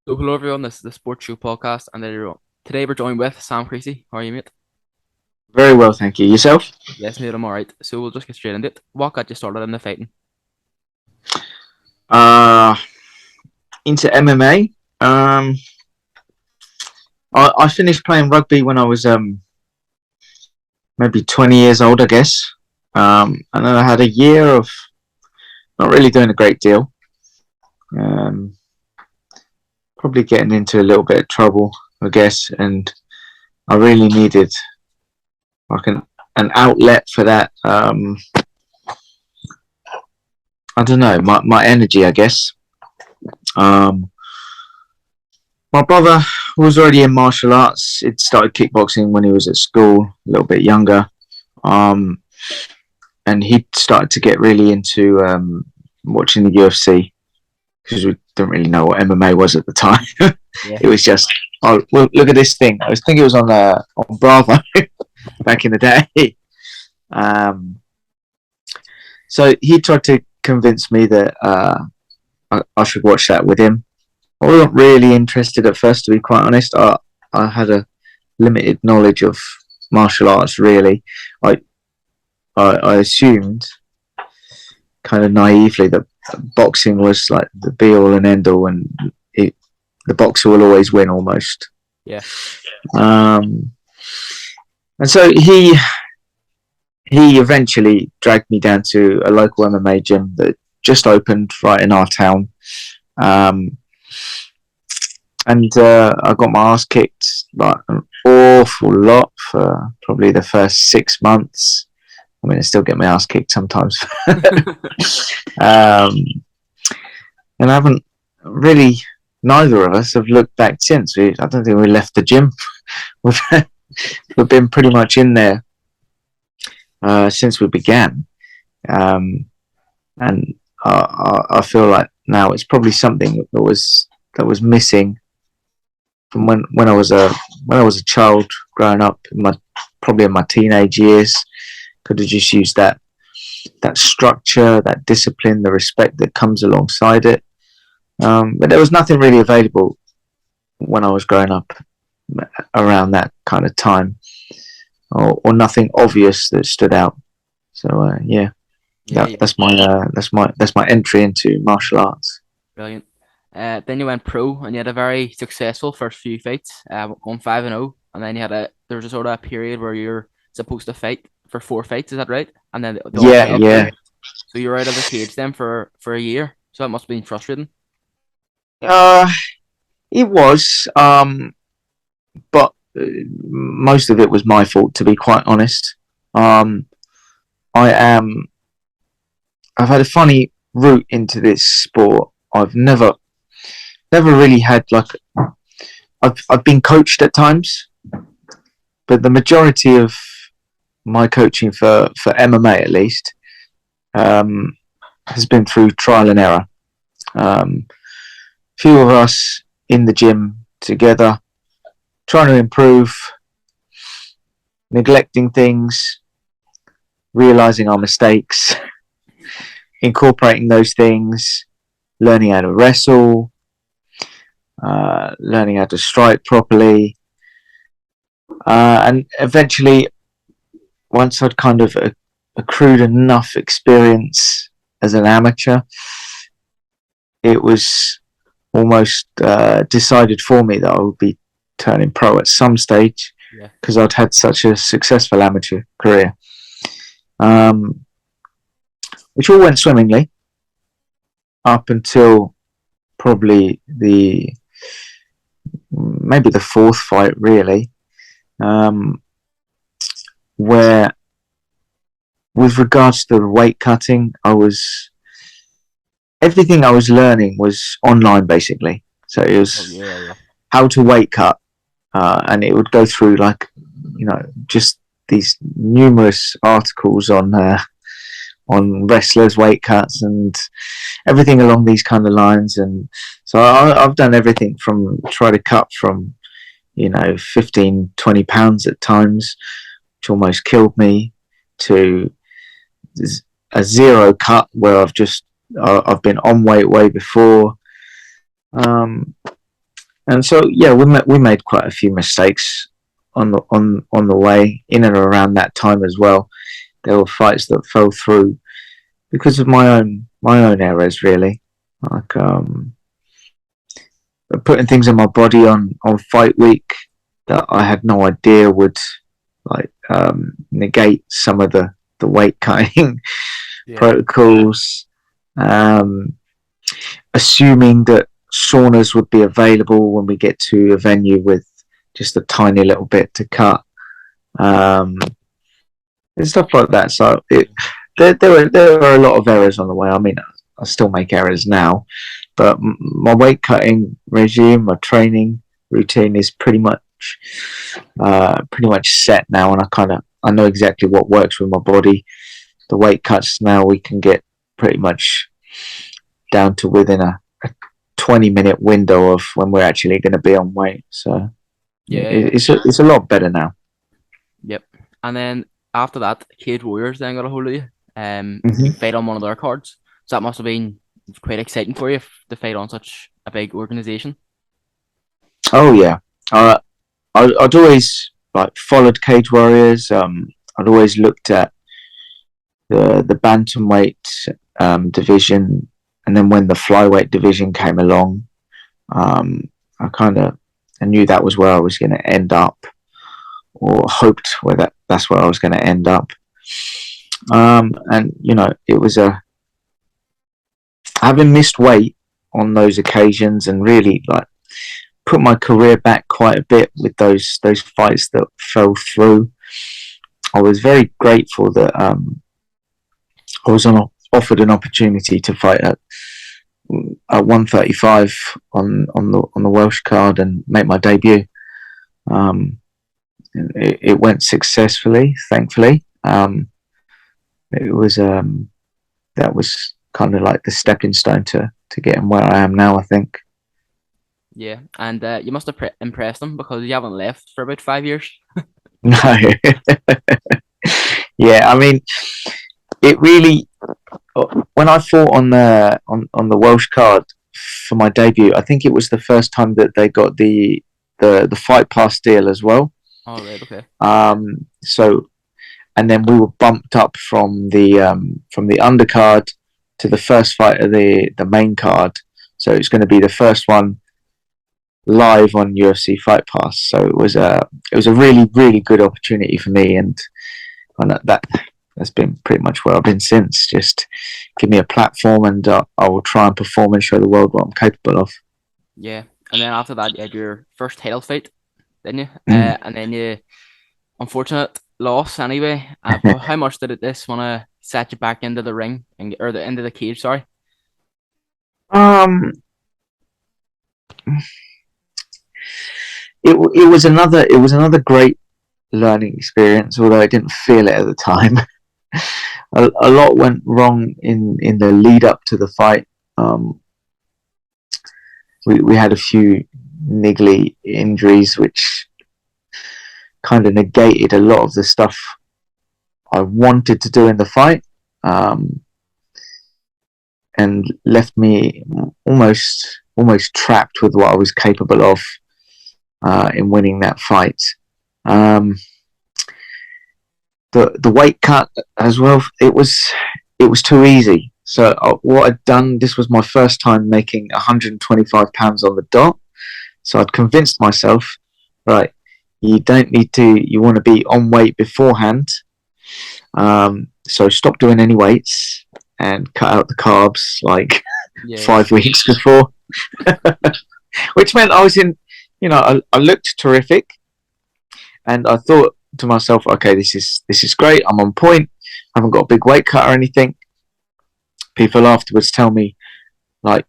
So hello everyone, this is the Sports Show podcast, and today we're joined with Sam Creasey. How are you, mate? Very well, thank you. Yourself? Yes, mate, I'm alright. So we'll just get straight into it. What got you started in the fighting? Uh, into MMA. Um, I finished playing rugby when I was maybe 20 years old, I guess. And then I had a year of not really doing a great deal. Um, Probably getting into a little bit of trouble, I guess. And I really needed like an outlet for that. I don't know, my energy, I guess. Um, My brother was already in martial arts. He'd started kickboxing when he was at school, a little bit younger. Um, and he started to get really into watching the UFC because we didn't really know what MMA was at the time. Yeah. It was just, oh, well, look at this thing. I think it was on Bravo back in the day. Um, so he tried to convince me that I should watch that with him. I wasn't really interested at first, to be quite honest. I had a limited knowledge of martial arts. Really, I I assumed kind of naively that boxing was like the be all and end all, and the boxer will always win almost. Yeah. Um, and so he eventually dragged me down to a local MMA gym that just opened right in our town. Um, and I got my ass kicked like an awful lot for probably the first 6 months. I mean, I still get my ass kicked sometimes. um, and I haven't really, neither of us have looked back since. I don't think we left the gym. we've, we've been pretty much in there since we began. Um, and I feel like now it's probably something that was missing from when I was a child growing up, probably in my teenage years. Could have just used that structure, that discipline, the respect that comes alongside it. But there was nothing really available when I was growing up around that kind of time, or nothing obvious that stood out. So yeah, Yeah, yeah. that's my entry into martial arts. Brilliant. Then you went pro and you had a very successful first few fights, going 5-0, and then there was a sort of a period where you're supposed to fight for four fights, is that right? And then they all Yeah, fell through. yeah. So you were out of the cage then for a year. So that must have been frustrating. Uh, it was, but most of it was my fault, to be quite honest. Um, I am. I've had a funny route into this sport. I've never really had like. I've been coached at times, but the majority of my coaching for MMA at least um, has been through trial and error. Um, Few of us in the gym together, trying to improve, neglecting things, realizing our mistakes, incorporating those things, learning how to wrestle, learning how to strike properly, and eventually, once I'd kind of accrued enough experience as an amateur, it was almost decided for me that I would be turning pro at some stage Yeah. because I'd had such a successful amateur career, um, which all went swimmingly up until probably the maybe the fourth fight, really, um, where with regards to the weight cutting, everything I was learning was online basically. So it Oh was yeah, yeah. how to weight cut, and it would go through like just these numerous articles on wrestlers' weight cuts and everything along these kind of lines. And so I've done everything from try to cut from 15, 20 pounds at times, which almost killed me, to a zero cut where I've been on weight way before. Um, And so yeah, we made quite a few mistakes on the way in and around that time as well. There were fights that fell through because of my own errors, really. Like putting things in my body on fight week that I had no idea would like negate some of the weight cutting Yeah. protocols. Um, Assuming that saunas would be available when we get to a venue with just a tiny little bit to cut, um, and stuff like that. So there were a lot of errors on the way. I mean, I still make errors now, but my weight cutting regime, my training routine is pretty much set now, and I know exactly what works with my body. The weight cuts now we can get pretty much down to within a 20-minute window of when we're actually going to be on weight. So Yeah, yeah. it's a lot better now. Yep. And then after that, Cage Warriors then got a hold of you. You Mm-hmm. fight on one of their cards. So that must have been quite exciting for you to fight on such a big organization. Oh yeah, I'd always like followed Cage Warriors. I'd always looked at the bantamweight division, and then when the flyweight division came along, I knew that was where I was going to end up, or hoped that's where I was going to end up. And you know, it was having missed weight on those occasions, and really like put my career back quite a bit with those fights that fell through. I was very grateful that I was offered an opportunity to fight at 135 on the Welsh card and make my debut. Um, it went successfully, thankfully. It was that was kind of like the stepping stone to getting where I am now, I think. Yeah. And you must have impressed them because you haven't left for about 5 years. No, yeah, I mean, it really when I fought on the Welsh card for my debut, I think it was the first time that they got the fight pass deal as well. All right. Okay. So and then we were bumped up from the undercard to the first fight of the main card. So it's going to be the first one live on UFC Fight Pass. So it was a really good opportunity for me, and that's been pretty much where I've been since. Just give me a platform, and I will try and perform and show the world what I'm capable of. Yeah. And then after that, you had your first title fight, didn't you? Mm. And then you, unfortunate loss anyway. But how much did this want to set you back into the ring or the into the cage? Sorry. um, it was another great learning experience, although I didn't feel it at the time. A lot went wrong in the lead up to the fight. We had a few niggly injuries, which kind of negated a lot of the stuff I wanted to do in the fight, and left me almost trapped with what I was capable of in winning that fight. The weight cut as well, it was too easy. So what I'd done, this was my first time making 125 pounds on the dot. So I'd convinced myself, right, you don't need to, you want to be on weight beforehand. So stop doing any weights and cut out the carbs like Yeah. 5 weeks before, which meant I was in, you know, I looked terrific, and I thought to myself, okay, this is great. I'm on point. I haven't got a big weight cut or anything. People afterwards tell me like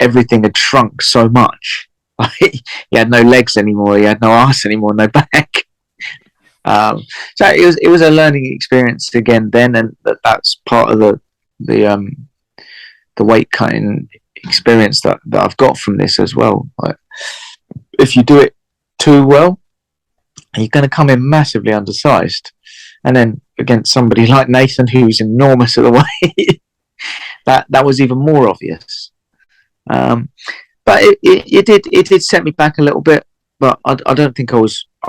everything had shrunk so much. Like he had no legs anymore. He had no ass anymore. No back. So it was a learning experience again then, and that's part of the weight cutting experience that I've got from this as well. Like, if you do it too well, you're going to come in massively undersized, and then against somebody like Nathan, who's enormous at the weight, that was even more obvious. but it did set me back a little bit. But I don't think I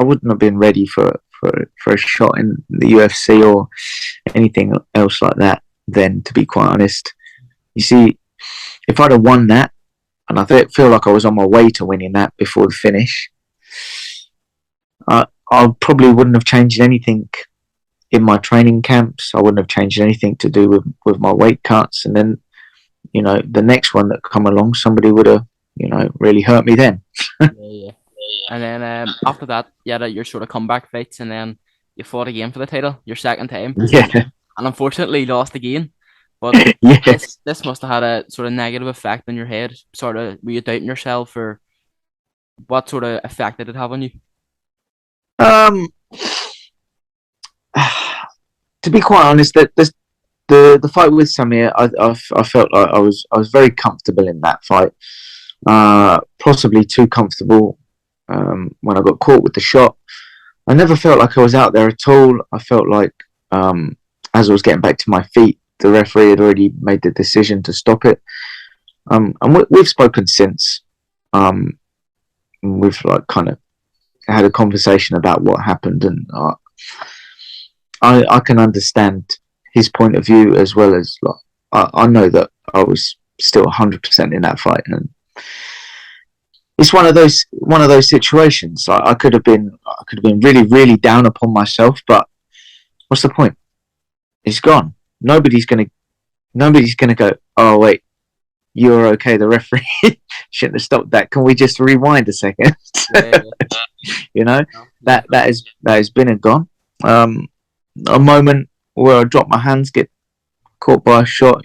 wouldn't have been ready for a shot in the UFC or anything else like that then, to be quite honest. You see, if I'd have won that, and I feel like I was on my way to winning that before the finish, I probably wouldn't have changed anything in my training camps. I wouldn't have changed anything to do with my weight cuts. And then, the next one that come along, somebody would have, really hurt me then. Yeah. And then after that, you had your sort of comeback fights, and then you fought again for the title, your second time. Yeah. And unfortunately lost again. But Yeah. this must have had a sort of negative effect on your head. Sort of, were you doubting yourself, or what sort of effect did it have on you? To be quite honest, that the fight with Samir, I felt like I was very comfortable in that fight. Possibly too comfortable. When I got caught with the shot, I never felt like I was out there at all. I felt like as I was getting back to my feet, the referee had already made the decision to stop it. And we've spoken since. We've like kind of had a conversation about what happened, and I can understand his point of view as well as like I know that I was still 100% in that fight, and it's one of those situations. I could have been really, really down upon myself, but what's the point? It's gone. Nobody's gonna go, oh wait, you're okay. The referee shouldn't have stopped that. Can we just rewind a second? Yeah. that has been and gone. A moment where I drop my hands, get caught by a shot.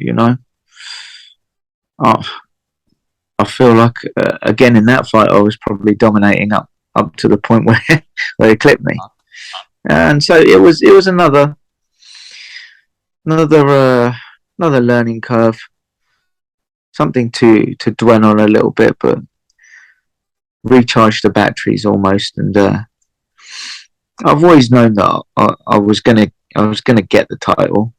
Oh, I feel like again in that fight I was probably dominating up to the point where it clipped me, and so it was another learning curve, something to dwell on a little bit, but recharge the batteries almost. And I've always known that I was gonna get the title.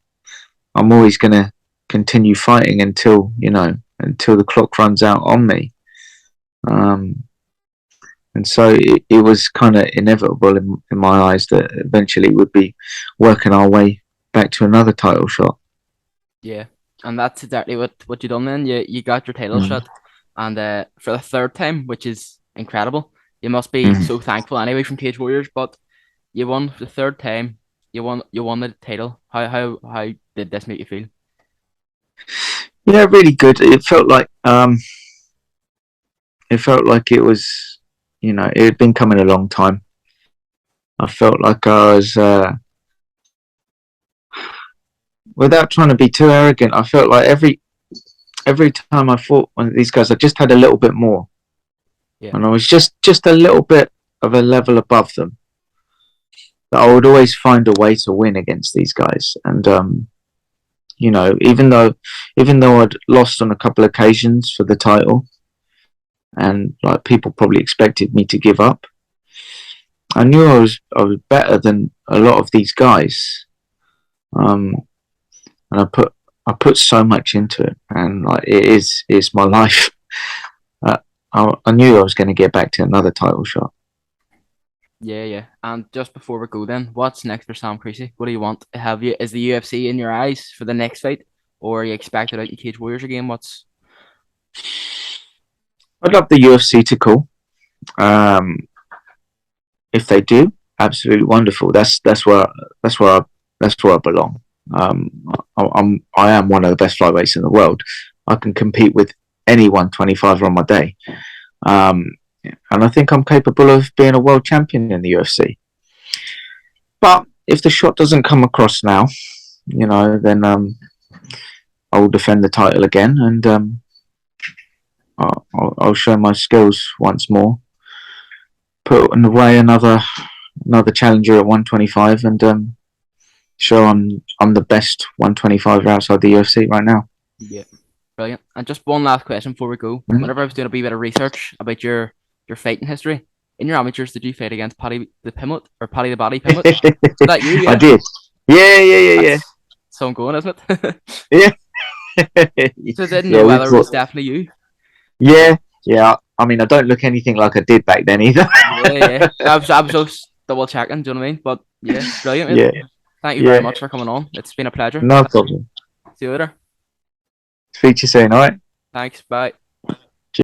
I'm always gonna continue fighting until the clock runs out on me. And so it was kind of inevitable in my eyes that eventually we'd be working our way back to another title shot. Yeah, and that's exactly what you done then. You got your title shot, and for the third time, which is incredible. You must be so thankful anyway from Cage Warriors, but you won for the third time. You won the title. How did this make you feel? Yeah, really good. It felt like it was, it had been coming a long time. I felt like I was, without trying to be too arrogant, I felt like every time I fought one of these guys, I just had a little bit more. Yeah. And I was just a little bit of a level above them. That I would always find a way to win against these guys. And even though I'd lost on a couple of occasions for the title, and like people probably expected me to give up, I knew I was better than a lot of these guys. And I put so much into it, and like it's my life. I knew I was going to get back to another title shot. Yeah. And just before we go, then, what's next for Sam Creasey? What do you want? Is the UFC in your eyes for the next fight, or are you expected out in Cage Warriors again? I'd love the UFC to call. If they do, absolutely wonderful. That's where I belong. I am one of the best flyweights in the world. I can compete with any 125 on my day, and I think I'm capable of being a world champion in the UFC. But if the shot doesn't come across now, then I will defend the title again, and I'll show my skills once more. Put away another challenger at 125, and show I'm the best 125 outside the UFC right now. Yeah, brilliant. And just one last question before we go. Whenever I was doing a wee bit of research about your fighting history, in your amateurs, did you fight against Paddy the Pimblett or Paddy The Baddy Pimblett? Is that you? Yeah? I did. Yeah. So I'm going, isn't it? Yeah. So I didn't know whether it was definitely you. Yeah, Yeah, I mean, I don't look anything like I did back then either. Yeah. I was just double checking. Do you know what I mean? But yeah, brilliant, mate. Yeah, Thank you very yeah, much for coming on. It's been a pleasure. no problem. See you later. Speak to you soon, alright? Thanks. Bye.